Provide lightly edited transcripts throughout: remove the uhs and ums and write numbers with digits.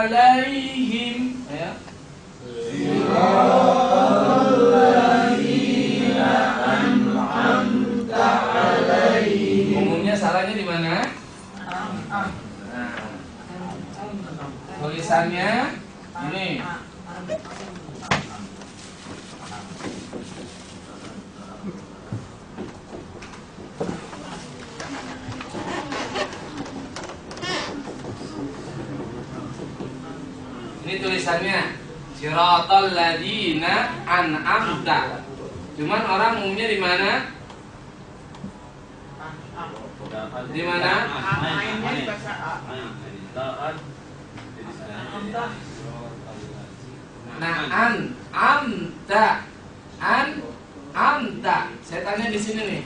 alaihim. Ya. Umumnya salahnya di mana? Nah, tulisannya ini. Ini tulisannya Siratal ladzina an'amta. Cuman orang umumnya di mana? Di mana? Nah, amta. Saya tanya di sini nih.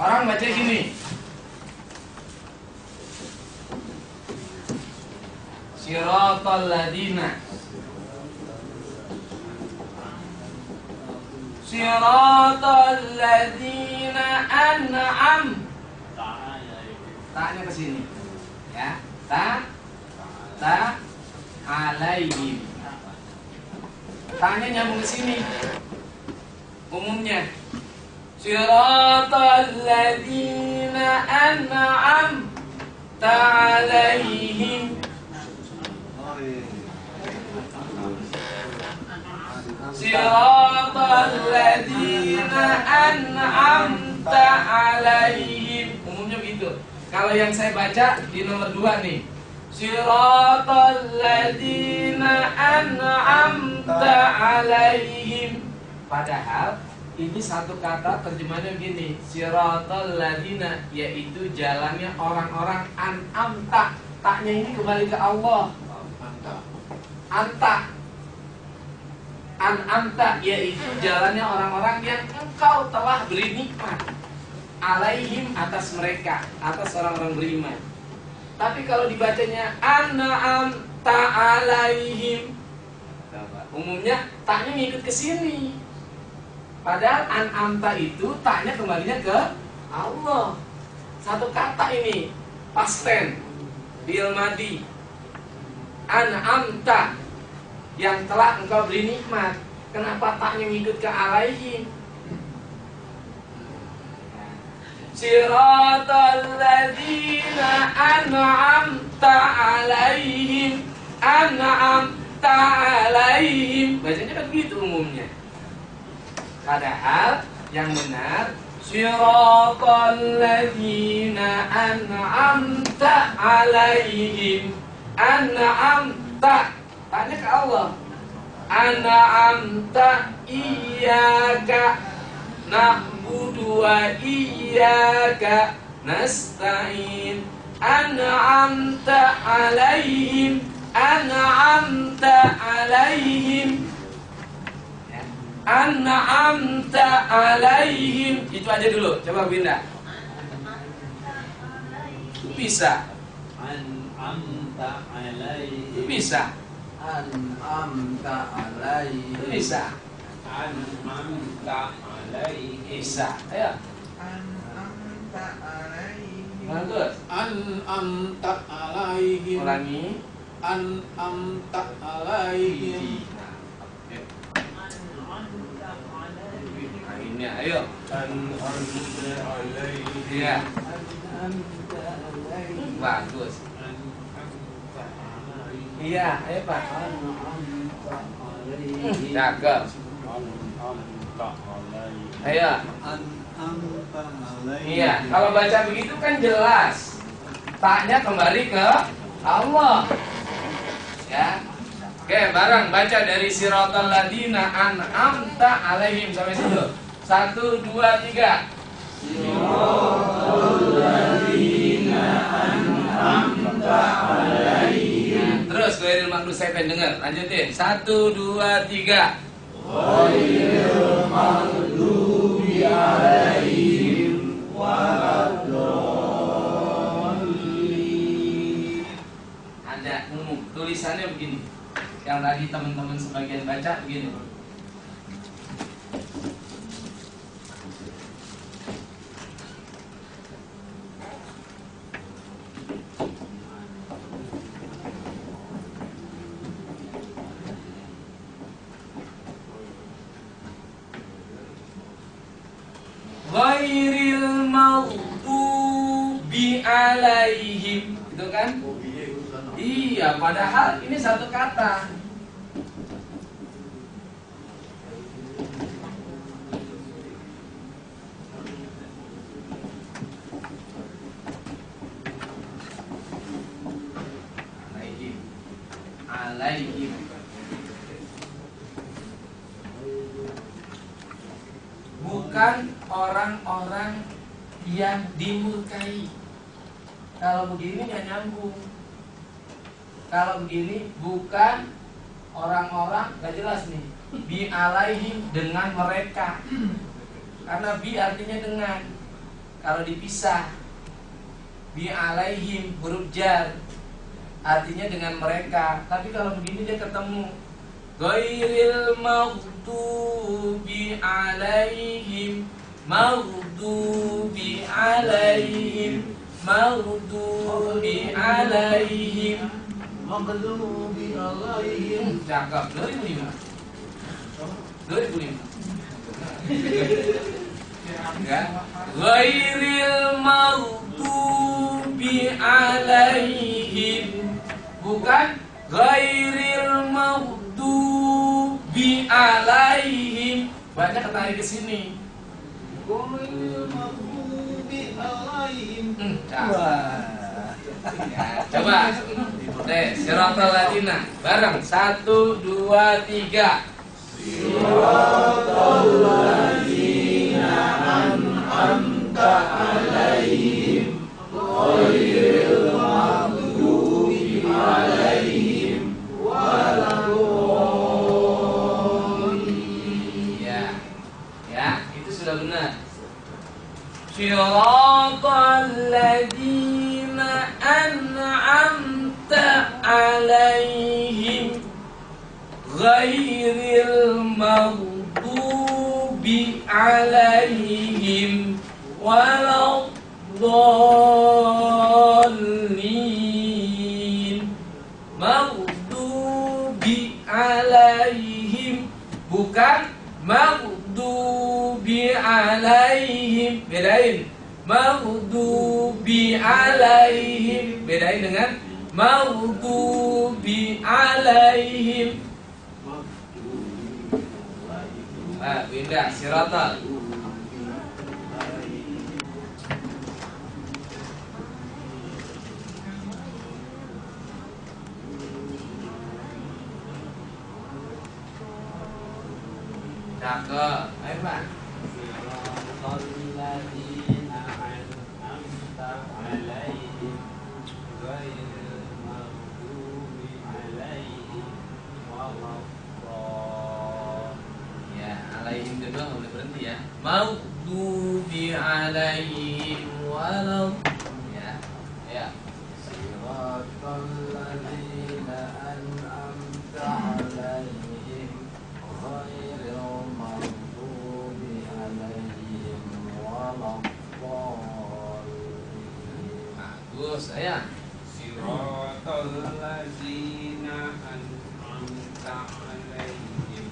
Orang baca gini. Siratal ladzina. Siratal ladzina an'am. Taknya ke sini. Ya, ta alaihim. Taknya nyambung ke sini. Umumnya Siratal ladzina an'amta alaihim. Siratal ladzina an'amta alaihim. Umumnya begitu. Kalau yang saya baca di nomor 2 nih. Siratal ladzina an'amta alaihim. Padahal ini satu kata terjemahannya begini. Siratal ladzina, yaitu jalannya orang-orang an'amta. Taknya ini kembali ke Allah. Anta. An'amta, yaitu jalannya orang-orang yang engkau telah beri nikmat alaihim, atas mereka, atas orang-orang beriman. Tapi kalau dibacanya an'amta alaihim, umumnya taknya ngikut ke sini. Padahal an'amta itu taknya kembalinya ke Allah. Satu kata ini past tense, fi'il madhi. An'amta, yang telah engkau beri nikmat. Kenapa taknya ngikut ke alaihim? Siratal ladzina an'amta alaihim. An'amta alaihim. Bacanya kan begitu umumnya. Padahal yang benar Siratal ladzina an'amta alaihim. An'amta, tanya ke Allah. An'amta iyyaka na'budu wa iyyaka nasta'in. An'amta alaihim. An'amta alaihim. An'amta alaihim. Itu aja dulu. Coba pindah. Bisa. An'amta alaihim. Bisa. An'amta alaihim. Bisa. An'amta alaihim. Bisa. Ayo. An'amta alaihim. Bagus. An'amta alaihim. Ulangi. An'amta alaihim. Nah, ini ayo. An'amta alaihim. Iya. Bagus. Iya, ayo Pak. Cakep. Ayo. Iya, kalau baca begitu kan jelas. Taknya kembali ke Allah. Ya. Oke, bareng baca dari Siratal ladzina an'amta alaihim sampai situ. 1, 2, 3. Siratal ladzina an'amta alaihim. Terus ghairil maghdubi, saya pengen dengar. Lanjutin. 1, 2, 3. Ghairil maghdubi alaihim waladdallin. Ada umum tulisannya begini. Yang tadi teman-teman sebagian baca begini. Ghairil maghdubi alaihim. Gitu kan? Iya, padahal ini satu kata. Alaihim. Bukan orang-orang yang dimurkai. Kalau begini nggak nyambung. Kalau begini bukan orang-orang, nggak jelas nih. Bi alaihim, dengan mereka. Karena bi artinya dengan. Kalau dipisah, bi alaihim huruf jar, artinya dengan mereka. Tapi kalau begini dia ketemu. Ghairil maghdubi alaihim, maghdubi alaihim, maghdubi alaihim, maghdubi alaihim. Cakep. 2005. Ya. Ghairil maghdubi alaihim, bukan ghairil maghdubi alaihim. Banyak ketarik ke sini. Ghairil maghdubi alaihim. Ya, coba. Siratal ladina bareng 1 2 3. Siratal ladina an'amta alaihim ghairil maghdubi alaihim waladdallin. Ya, itu sudah benar. Siratal ladina an'amta alaihim ghairil maghdubi alaihim waladdallin. Maghdubi alaihim, bukan maghdubi alaihim. Bedain. Maghdubi alaihim, bedain dengan maghdubi alaihim. Beda. Siratal. Cakep. Ayo Pak. Siratal ladzina an'amta alaihim ghairil maghdubi alaihim waladdallin. Ya, alaihim kedua nggak boleh berhenti ya. Maghdubi alaihim waladdallin. Ya. Siratal ladzina an'amta alaihim ghairil maghdubi alaihim waladdallin. Bagus, sayang. Siratal ladzina an'amta alaihim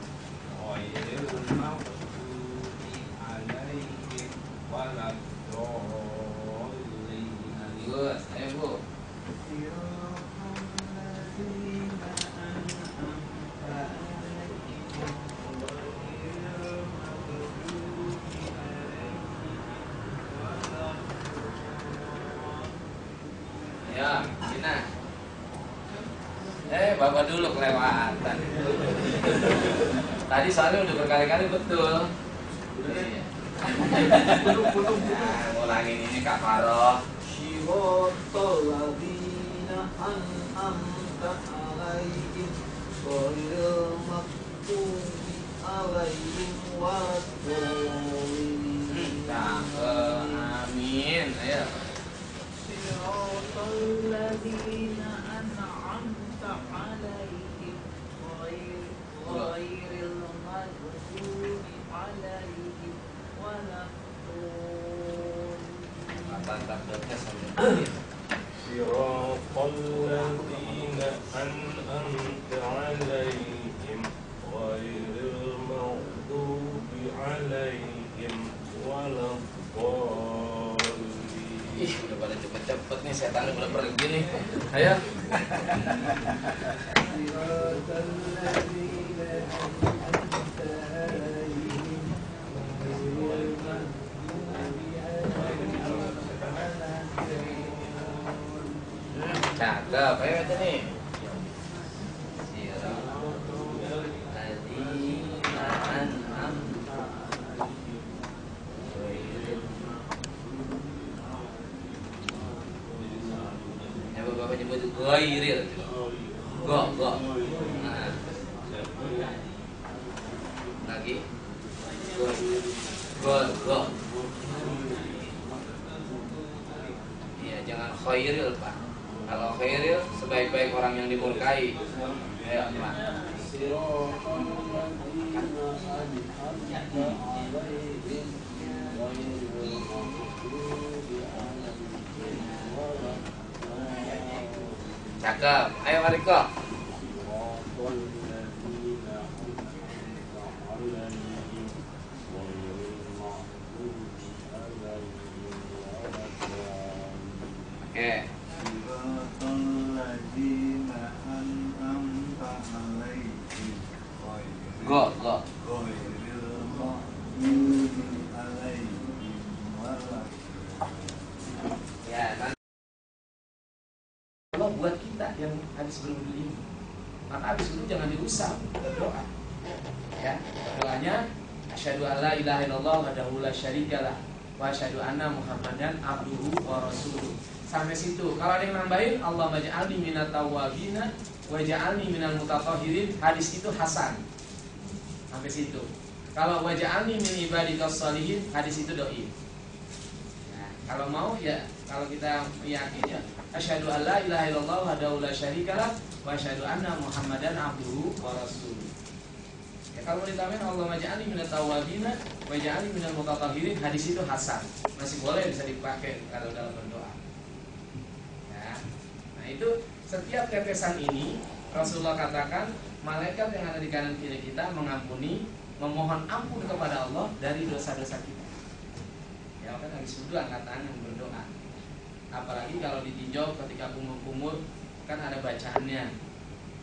ghairil maghdubi alaihim waladdallin. Bagus, ayo Bu. Ya, Cina. Bapak dulu kelewatan. Tadi soalnya udah berkali-kali betul. Ulangin ini Kak Faroh. Siratal ladzina an'amta alaihim ghairil maghdubi alaihim waladdallin. Amin. Ayo. Siratal ladzina an'amta alaihim ghairil maghdubi alaihim waladdallin. Kata-katanya sampai Siratal ladzina an'amta alaihim ghairil maghdubi alaihim waladdallin. Ini setan udah pergi nih. Ayo. Cakep, ayo baca nih. Bapak nyebut ghairil. Go. Nah. Lagi. Go. Iya, jangan khairil, Pak. Kalau khairil sebaik-baik orang yang dimurkai. Ayo, Pak. Cakep. Ayo Mariko. Oke. Go. Ya, Allah buat kita yang habis berwudu ini. Maka habis wudu jangan diusap, berdoa. Ya, doanya asyhadu alla ilaha illallah wahdahu la syarikalah wa asyhadu anna muhammadan abduhu wa rasuluh. Sampai situ. Kalau ada yang nambahin Allahumma ja'alni minat tawwabina wa ja'alni minal mutatahhirin, hadis itu hasan. Sampai situ. Kalau wa ja'alni min ibadikas shalihin, hadis itu doi. Nah, kalau mau ya, kalau kita yakin ya asyhadu alla ilaha illallah wahdahu la syarikalah wa asyhadu anna muhammadan abduhu wa rasuluh. Ya, kalau mau ditambahin Allahumma ja'alni minat tawwabina wa ja'alni minal mutatahhirin, hadis itu hasan. Masih boleh, bisa dipakai kalau dalam berdoa. Ya. Nah, itu setiap tetesan ini Rasulullah katakan malaikat yang ada di kanan kiri kita mengampuni, memohon ampun kepada Allah dari dosa-dosa kita. Ya kan habis wudu angkat tangan berdoa. Apalagi kalau ditinjau ketika kumur-kumur kan ada bacaannya.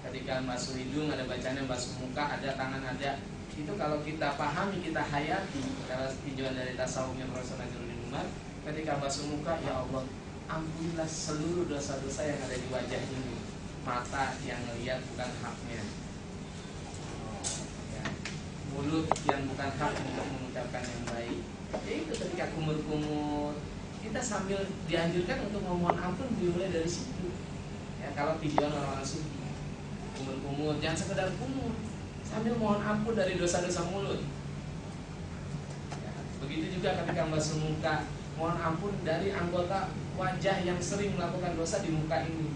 Ketika basuh hidung ada bacaannya, basuh muka ada, tangan ada. Itu kalau kita pahami, kita hayati, kalau tinjauan dari tasawufnya Profesor Najruddin Umar, ketika basuh muka, ya Allah, ampunilah seluruh dosa-dosa yang ada di wajah ini. Mata yang melihat bukan haknya, ya. Mulut yang bukan hak untuk mengucapkan yang baik. Ya itu ketika kumur-kumur kita sambil dianjurkan untuk memohon ampun dimulai dari situ. Ya, kalau tinjauan orang-orang sufi, kumur-kumur jangan sekedar kumur, sambil mohon ampun dari dosa-dosa mulut. Ya, begitu juga ketika basuh muka, mohon ampun dari anggota wajah yang sering melakukan dosa di muka ini.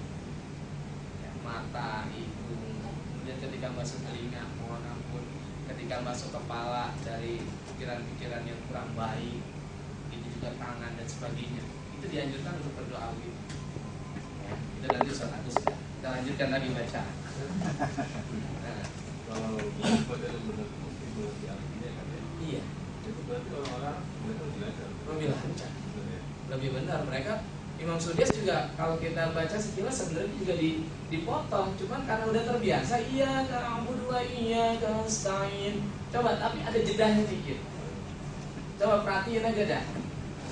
Mata, hidung, kemudian ketika basuh telinga mohon ampun, ketika basuh kepala dari pikiran-pikiran yang kurang baik, itu juga tangan dan sebagainya. Itu dianjurkan untuk berdoa gitu. Ya, itu nanti sholat sudah. Kita lanjutkan lagi baca. Nah, kalau benar diartinya kan ya. Iya. Itu berarti orang-orang mereka belajar. Lebih lancar. Lebih benar mereka. Imam Sudyas juga kalau kita baca sekilas sebenarnya juga dipotong, cuman karena udah terbiasa iya na'budu wa iyyaka nasta'in. Coba tapi ada jedahnya dikit. Coba perhatiin aja dah.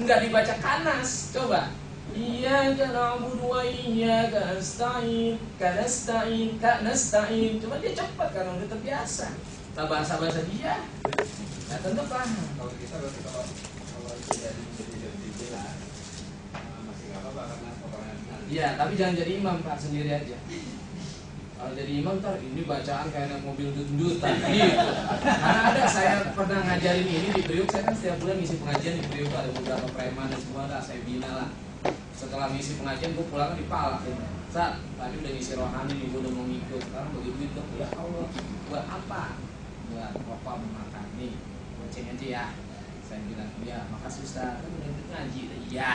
Enggak dibaca kanas, coba. Iyyaka na'budu wa iyyaka nasta'in, kanasta'in. Cuma dia cepat karena udah terbiasa. Tak bahasa-bahasa dia. Nah, tentu paham. Kalau kita berarti kalau itu jadi jelas masih nggak apa-apa karena potongan. Iya, tapi jangan jadi imam Pak, sendiri aja. Kalau jadi imam ntar ini bacaan kayak naik mobil dut-dutan gitu. Karena ada, saya pernah ngajarin ini di Priuk, saya kan setiap bulan ngisi pengajian di Priuk, ada beberapa preman dan semua, ada saya bina lah. Setelah ngisi pengajian, gue pulang dipalak gitu. Saat tadi udah ngisi rohani nih, gue udah mau ngikut. Sekarang begitu itu, ya Allah, buat apa? Buat rokok makan nih, goceng aja ya. Saya bilang, ya makasih Ustaz, kan udah ikut ngaji. Iya,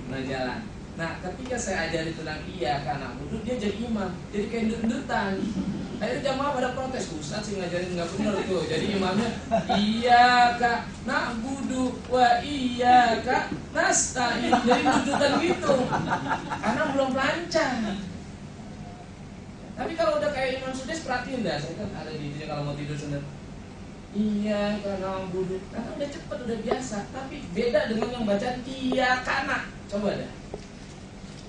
udah jalan. Nah, ketika saya ajari tentang iya karena wudhu, dia jadi imam, jadi kayak dut-dutan. Akhirnya jamaah pada protes, Ustaz sih ngajarin nggak benar tuh. Jadi imamnya iya kak na'budu wa iya kak nasta'in. Jadi tuntutan gitu karena belum lancar. Tapi kalau udah kayak Imam Sudais, perhatiin dah, saya kan ada di sini kalau mau tidur sebentar. Iya karena na'budu, karena udah cepet, udah biasa. Tapi beda dengan yang baca iya karena. Coba dah.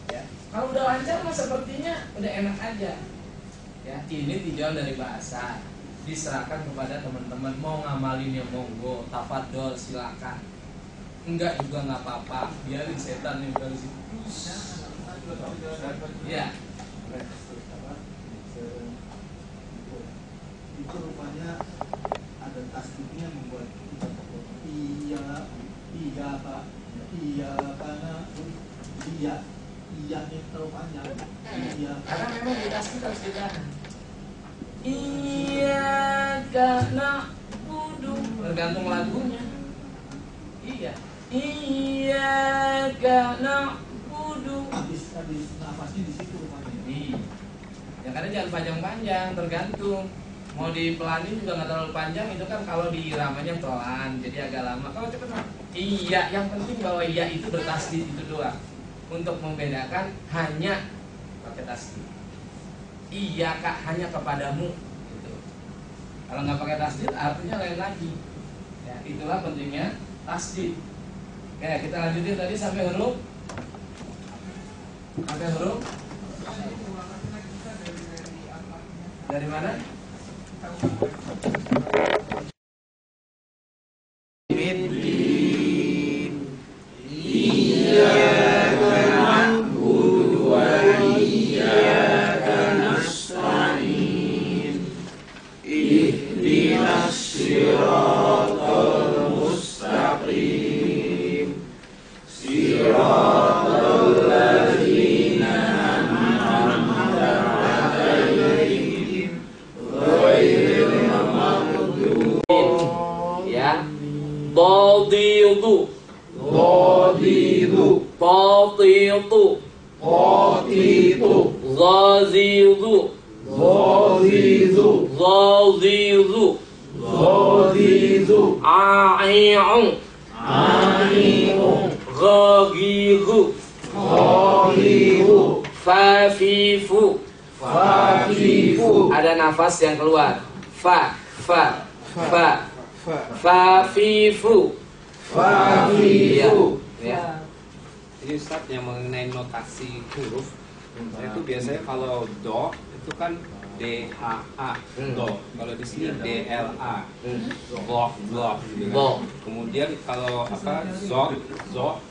Ya. Kalau udah lancar mah sepertinya udah enak aja. Ya, ini tinjauan dari bahasa. Diserahkan kepada teman-teman, mau ngamalinnya monggo, tafadhol silakan. Enggak juga nggak apa-apa, biarin setan yang dari situ. Ya. Itu rupanya ada tasdiknya membuat kita iya pak, iya karena iya ini terlalu panjang. Iya. Karena memang di tasdik harus ditahan. Iya karena kudu tergantung lagunya. Iya. Iya karena kudu. Habis nafasnya di situ rupanya. Iya. Ya karena jangan panjang-panjang, tergantung. Mau dipelanin juga nggak terlalu panjang, itu kan kalau diiramanya pelan, jadi agak lama. Kalau cepet mah iya, yang penting bahwa iya itu bertasdid itu doang. Untuk membedakan hanya pakai tasdid. Iya kak hanya kepadamu gitu. Kalau nggak pakai tasdid artinya lain lagi. Ya, itulah pentingnya tasdid. Oke, kita lanjutin tadi sampai huruf. Sampai huruf. Dari mana? Badidu Batitu Zazidu A'i'u Ghagidu Fafifu. Ada nafas yang keluar. Fafifu. Ya. Jadi Ustaz yang mengenai notasi huruf, itu biasanya kalau do itu kan DHA, do. Kalau di sini DLA, do. Kemudian kalau apa zo,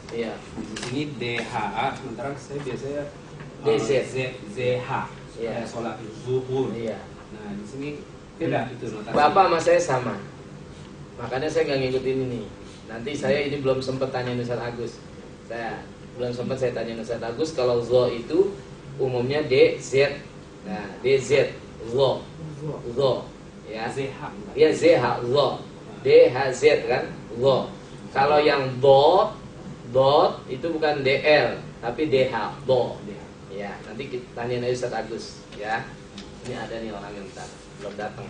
Iya. di sini DHA. Sementara saya biasanya ZH, Iya. sholat zuhur. Iya. Nah di sini beda itu notasi. Bapak sama saya sama. Makanya saya nggak ngikutin ini. Nanti saya ini belum sempat tanya Ustaz Agus. Saya tanya Ustaz Agus kalau zo itu umumnya DZ. Nah, DZ zo. Ya. ZH. Ya ZH zo. DHZ kan zo. Kalau yang dot itu bukan DL tapi DH do. Ya, nanti kita tanya Ustaz Agus ya. Ini ada nih orang yang belum datang.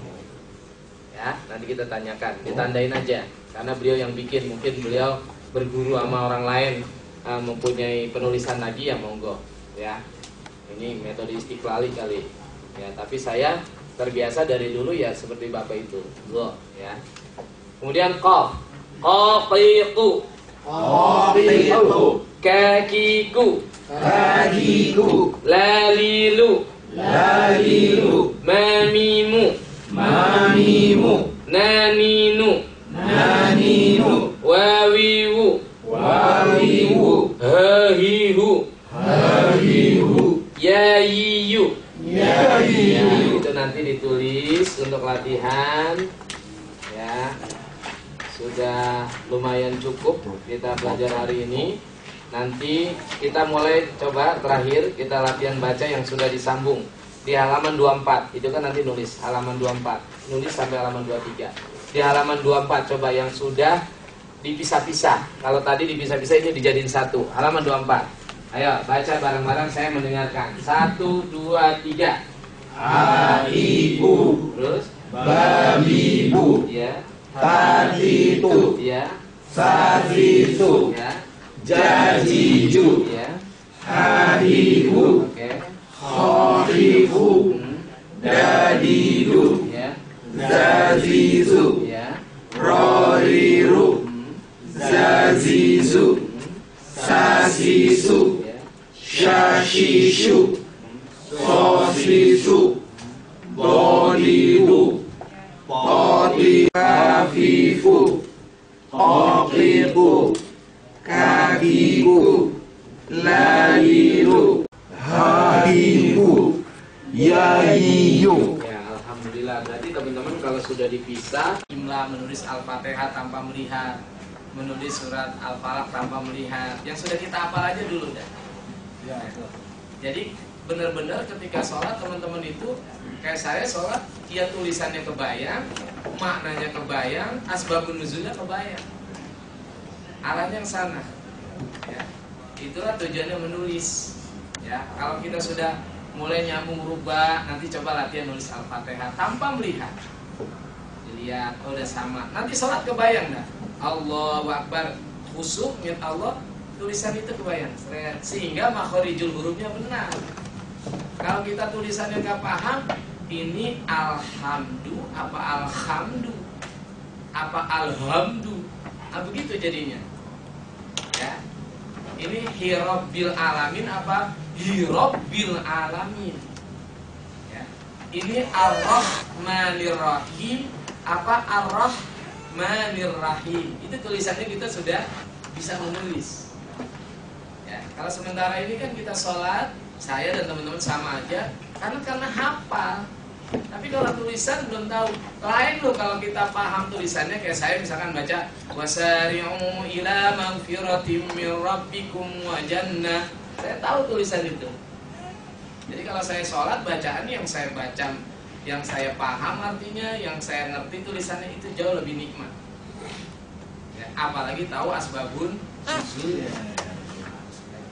Ya, nanti kita tanyakan, ditandain aja karena beliau yang bikin, mungkin beliau berguru sama orang lain mempunyai penulisan lagi ya monggo ya. Ini metode istiqlali kali ya, tapi saya terbiasa dari dulu ya seperti Bapak itu go ya. Kemudian qaf, qaqiqu, kakiku, lalilu, mamimu, naninu, wawiwu, hahihu, yayiyu. Itu nanti ditulis untuk latihan ya. Sudah lumayan cukup kita belajar hari ini. Nanti kita mulai coba terakhir kita latihan baca yang sudah disambung di halaman 24. Itu kan nanti nulis halaman 24, nulis sampai halaman 23. Di halaman 24 coba yang sudah dipisah-pisah. Kalau tadi dipisah-pisah ini dijadiin satu. Halaman 24. Ayo baca bareng-bareng, saya mendengarkan. 1, 2, 3. aibu, terus babibu, ya, tatitu, ya, sasisu, ya, jajiju, ya, hahihu, oke, khorifu, dadidu, ya, zazizu, ya, roriru, zazizu, sasisu, ya, shashishu, sosisu, bodidu, poti, kafifu, okiku, kakiku, lailu, haiku, yayiyu. ya. Alhamdulillah. Berarti teman-teman kalau sudah dipisah, imla menulis Al-Fatihah tanpa melihat, menulis surat Al-Falaq tanpa melihat, yang sudah kita hafal aja dulu dah. Ya, Jadi benar-benar ketika sholat teman-teman itu kayak saya sholat, ya tulisannya kebayang, maknanya kebayang, asbabun nuzulnya kebayang, arahnya yang sana. Ya. Itulah tujuannya menulis. Ya, kalau kita sudah mulai nyambung rubah, nanti coba latihan nulis Al-Fatihah tanpa melihat. Dilihat, oh udah sama. Nanti sholat kebayang dah. Allahu Akbar, khusyuk niat Allah, tulisan itu kebayang. Sehingga makhorijul hurufnya benar. Kalau kita tulisannya nggak paham, ini alhamdu apa alhamdu apa alhamdu, nah begitu jadinya. Ya, ini hirabbil alamin apa hirabbil alamin. Ya, ini ar-rahmanir rahim apa ar-rahmanir rahim. Itu tulisannya kita sudah bisa menulis. Ya, kalau sementara ini kan kita sholat, saya dan teman-teman sama aja, karena hafal. Tapi kalau tulisan belum tahu. Lain loh kalau kita paham tulisannya, kayak saya misalkan baca wasari'u ila magfiratim mir rabbikum wa jannah. Saya tahu tulisan itu. Jadi kalau saya sholat, bacaan yang saya baca, yang saya paham artinya, yang saya ngerti tulisannya itu jauh lebih nikmat. Ya, apalagi tahu asbabun nuzul.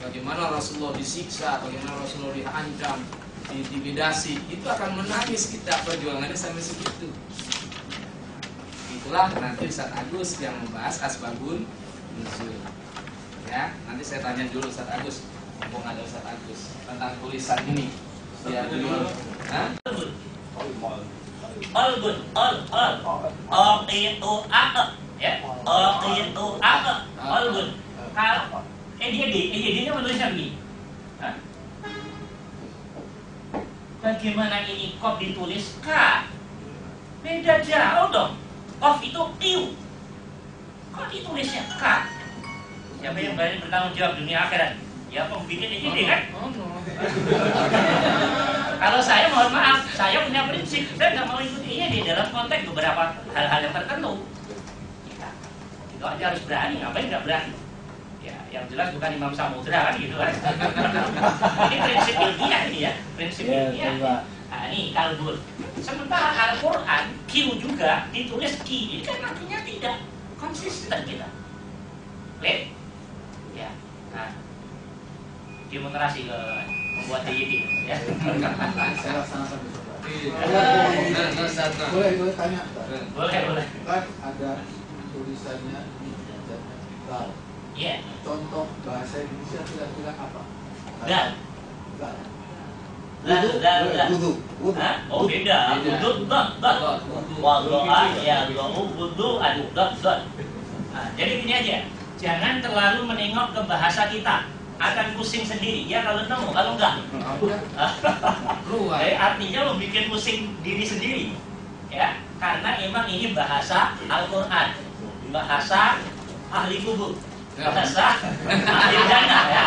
Bagaimana Rasulullah disiksa, bagaimana Rasulullah diancam, diintimidasi, itu akan menangis kita perjuangannya sampai segitu. Itulah nanti Ustaz Agus yang membahas asbabun nuzul. Ya, nanti saya tanya dulu Ustaz Agus, mumpung ada Ustaz Agus, tentang tulisan ini. Ya dulu. Hah? Olgun, itu ya, itu olgun. Kalau EYD-nya menulisnya begini. Hah? Bagaimana ini kop ditulis K? Beda jauh dong. Of itu Q. Kok ditulisnya K? Siapa yang berani bertanggung jawab dunia akhirat? Ya pembikin EYD kan? Kalau saya mohon maaf, saya punya prinsip, saya nggak mau ikut EYD dalam konteks beberapa hal-hal yang tertentu. Ya, itu aja harus berani, ngapain nggak berani? Ya, yang jelas bukan Imam Samudra kan gitu kan. Ini prinsip ilmiah ini ya, prinsip ilmiah. Nah ini kalbul. Sementara Al-Quran Q juga ditulis Q, ini kan artinya tidak konsisten kita. Lihat, ya. Nah, demonstrasi ke membuat DID ya. saya laksanakan besok. Boleh tanya? Boleh. Kan ada tulisannya dal. Iya. Contoh bahasa Indonesia kira-kira apa? Dal. Dal. Wudu. Oh beda. Wudu dot. Waduh ya wudu dot. Nah, jadi gini aja. Jangan terlalu menengok ke bahasa kita. Akan pusing sendiri. Ya kalau nemu, kalau enggak. Artinya lo bikin pusing diri sendiri. Ya, karena emang ini bahasa Al-Quran, bahasa ahli kubur, bahasa ahli jannah ya.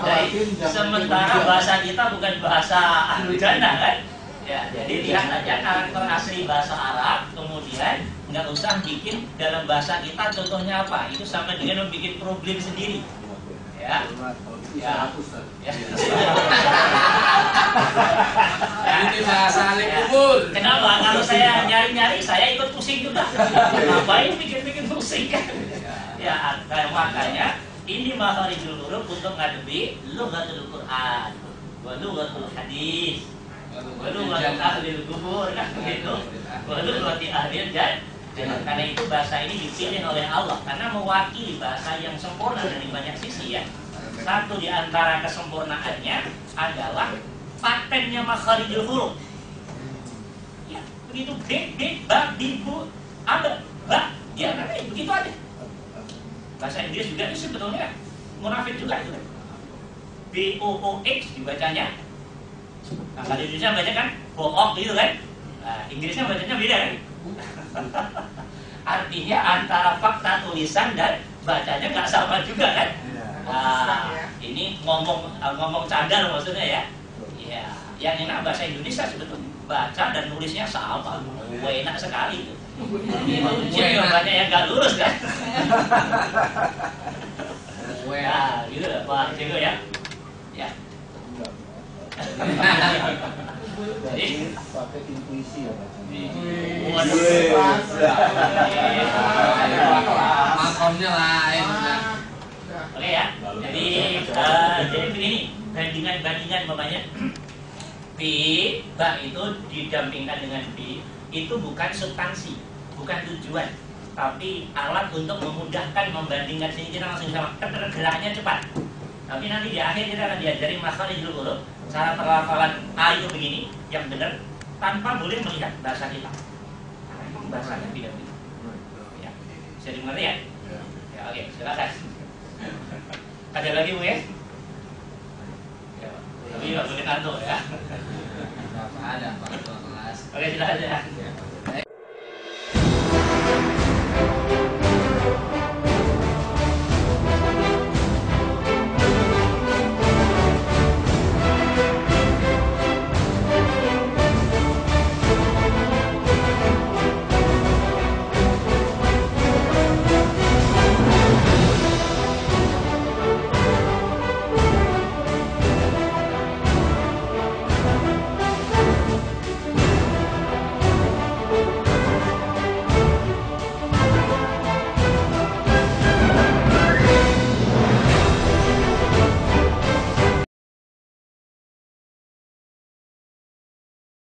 Jadi, sementara bahasa kita bukan bahasa ahli jannah kan? Ya, jadi lihat aja karakter asli bahasa Arab, kemudian nggak usah bikin dalam bahasa kita. Contohnya apa? Itu sama dengan membuat problem sendiri. Ya. Ya. Ini bahasa ahli kubur. Kenapa? Kalau saya nyari-nyari, saya ikut pusing juga. Ngapain bikin pusing kan? Ya, makanya ini makharijul huruf untuk ngadepi lughatul Quran, wa lughatul hadis. Waduh, waktu ahli kubur kan begitu. Waduh, waktu ahli dan karena itu bahasa ini dipilih oleh Allah karena mewakili bahasa yang sempurna dari banyak sisi ya. Satu di antara kesempurnaannya adalah patennya makharijul huruf. Ya, begitu b, ba, bi, bu, ada, ba, ya karena begitu aja. Bahasa Inggris juga itu sebetulnya munafik juga itu. B-O-O-X dibacanya. Nah, kalau Indonesia baca kan book gitu kan. Nah, Inggrisnya bacanya beda kan. Artinya antara fakta tulisan dan bacanya nggak sama juga kan. Nah, ini ngomong cadar maksudnya ya. Ya, yang enak bahasa Indonesia sebetulnya baca dan nulisnya sama. Enak sekali itu. Ujian banyak yang nggak lulus kan. Nah, gitu loh. Wah, jago ya. Ya. Jadi pakai intuisi ya makomnya lain. Oke ya. Jadi begini, bandingan namanya B, ba itu didampingkan dengan B itu bukan substansi, bukan tujuan, tapi alat untuk memudahkan membandingkan. Sini kita langsung sama, geraknya cepat. Tapi nanti di akhir kita akan diajari makharijul huruf, cara pelafalan A itu begini, yang benar, tanpa boleh melihat bahasa kita. Karena itu bahasanya beda-beda. Ya, bisa dimengerti ya? Ya, oke, silakan. Ada lagi Bu ya? Tapi nggak boleh kantor ya. Ada kelas. Oke, silakan ya.